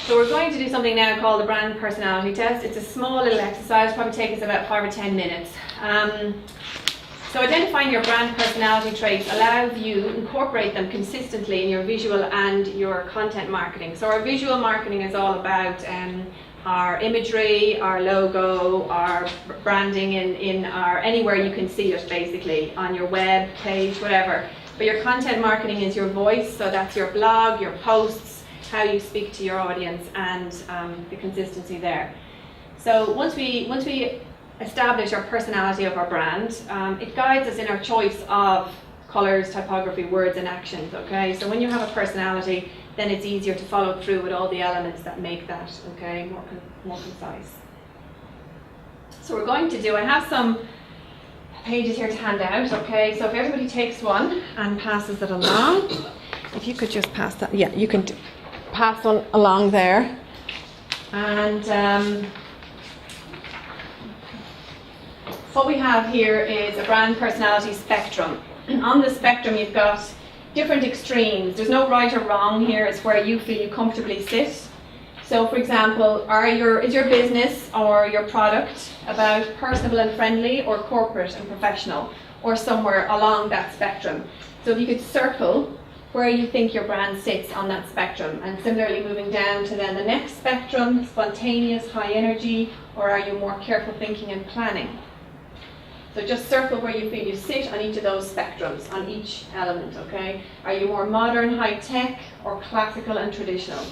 So we're going to do something now called the brand personality test. It's a small little exercise, probably take us about 5 or 10 minutes. So identifying your brand personality traits allows you to incorporate them consistently in your visual and your content marketing. So our visual marketing is all about our imagery, our logo, our branding in our anywhere you can see it, basically on your web page, whatever. But your content marketing is your voice, so that's your blog, your posts, how you speak to your audience, and the consistency there. So once we establish our personality of our brand, it guides us in our choice of colors, typography, words, and actions. Okay, so when you have a personality, then it's easier to follow through with all the elements that make that more concise. So we're going to do, I have some pages here to hand out. Okay, so if everybody takes one and passes it along, if you could just pass that, yeah, you can pass one along there. And what we have here is a brand personality spectrum. On the spectrum you've got different extremes. There's no right or wrong here, it's where you feel you comfortably sit. So for example, is your business or your product about personable and friendly, or corporate and professional, or somewhere along that spectrum? So if you could circle where you think your brand sits on that spectrum, and similarly moving down to then the next spectrum, spontaneous, high energy, or are you more careful thinking and planning? So just circle where you feel you sit on each of those spectrums, on each element, okay? Are you more modern, high-tech, or classical and traditional?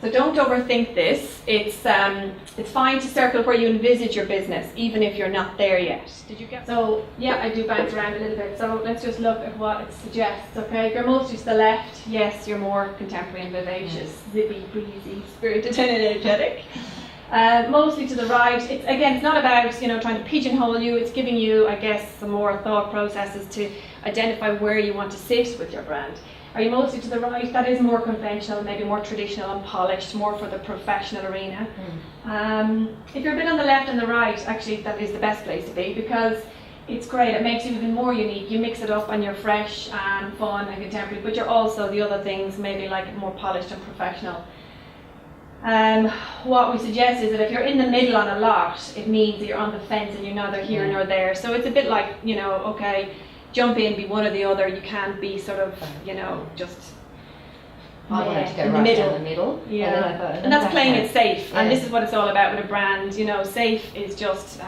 So don't overthink this. It's fine to circle where you envisage your business, even if you're not there yet. Did you get? So yeah, I do bounce around a little bit. So let's just look at what it suggests, okay? If you're mostly to the left, yes, you're more contemporary and vivacious, zippy, breezy, spirited and energetic. Mostly to the right, it's not about trying to pigeonhole you. It's giving you, I guess, some more thought processes to identify where you want to sit with your brand. Are you mostly to the right? That is more conventional, maybe more traditional and polished, more for the professional arena. If you're a bit on the left and the right, actually that is the best place to be, because it's great. It makes you even more unique. You mix it up and you're fresh and fun and contemporary, but you're also the other things, maybe like more polished and professional. What we suggest is that if you're in the middle on a lot, it means that you're on the fence and you're neither here nor there. So it's a bit like, okay, jump in, be one or the other. You can't be sort of, just I wanted to go in right the down the middle. Yeah, and that's playing it safe. Yeah. And this is what it's all about with a brand. Safe is just,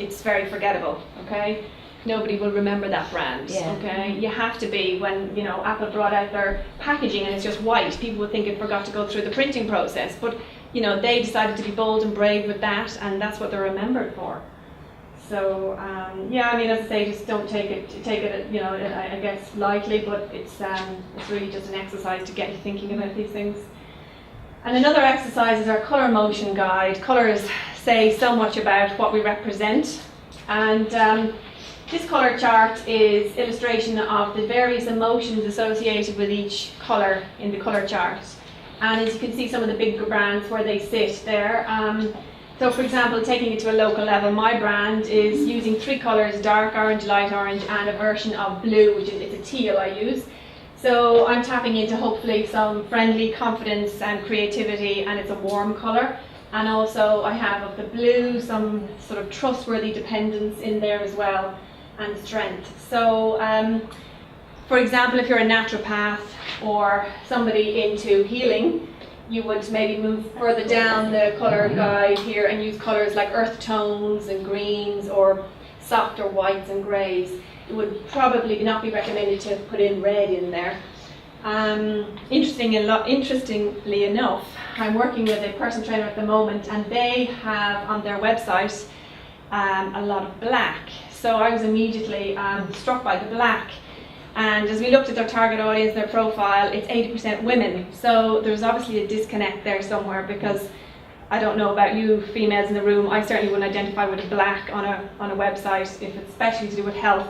it's very forgettable, okay? Nobody will remember that brand, okay? You have to be, when Apple brought out their packaging and it's just white, people would think it forgot to go through the printing process, but they decided to be bold and brave with that, and that's what they're remembered for. So as I say, just don't take it I guess lightly, but it's really just an exercise to get you thinking about these things. And another exercise is our colour motion guide. Colours say so much about what we represent, and this colour chart is illustration of the various emotions associated with each colour in the colour chart. And as you can see, some of the big brands where they sit there. So for example, taking it to a local level, my brand is using 3 colours, dark orange, light orange, and a version of blue, which is it's a teal I use. So I'm tapping into hopefully some friendly confidence and creativity, and it's a warm colour. And also I have of the blue some sort of trustworthy dependence in there as well, and strength. So for example, if you're a naturopath or somebody into healing, you would maybe move further down the colour guide here and use colours like earth tones and greens, or softer whites and greys. It would probably not be recommended to put in red in there. Interestingly enough, I'm working with a personal trainer at the moment, and they have on their website a lot of black. So I was immediately struck by the black. And as we looked at their target audience, their profile, it's 80% women. So there's obviously a disconnect there somewhere, because I don't know about you females in the room, I certainly wouldn't identify with a black on a website if it's especially to do with health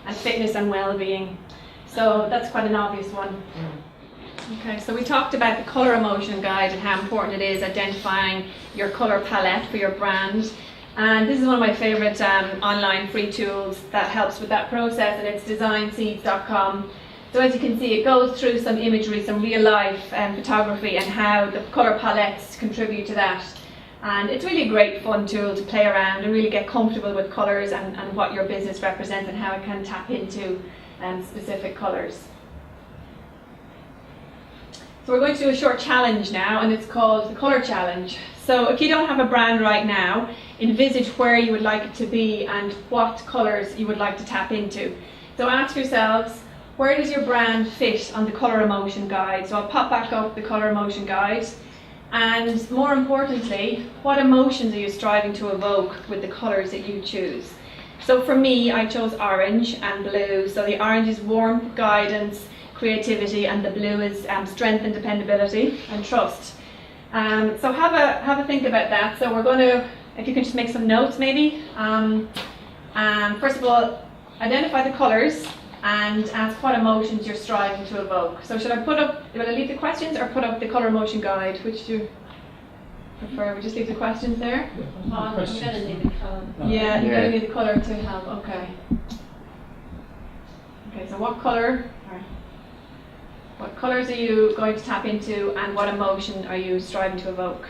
and fitness and well-being. So that's quite an obvious one. Okay, so we talked about the colour emotion guide and how important it is identifying your colour palette for your brand. And this is one of my favourite online free tools that helps with that process, and it's designseeds.com. So as you can see, it goes through some imagery, some real life photography, and how the colour palettes contribute to that. And it's really a great fun tool to play around and really get comfortable with colours and what your business represents and how it can tap into specific colours. So we're going to do a short challenge now, and it's called the Colour Challenge. So if you don't have a brand right now, envisage where you would like it to be and what colours you would like to tap into. So ask yourselves, where does your brand fit on the colour emotion guide? So I'll pop back up the colour emotion guide. And more importantly, what emotions are you striving to evoke with the colours that you choose? So for me, I chose orange and blue. So the orange is warmth, guidance, creativity, and the blue is strength and dependability and trust. So have a think about that. So we're going to, if you can just make some notes maybe. First of all, identify the colours and ask what emotions you're striving to evoke. So should I put up, will I leave the questions or put up the colour emotion guide? Which do you prefer? We just leave the questions there? I'm going to leave the colour. Yeah, you're going to need the colour to help, okay. Okay, so what colours are you going to tap into and what emotion are you striving to evoke?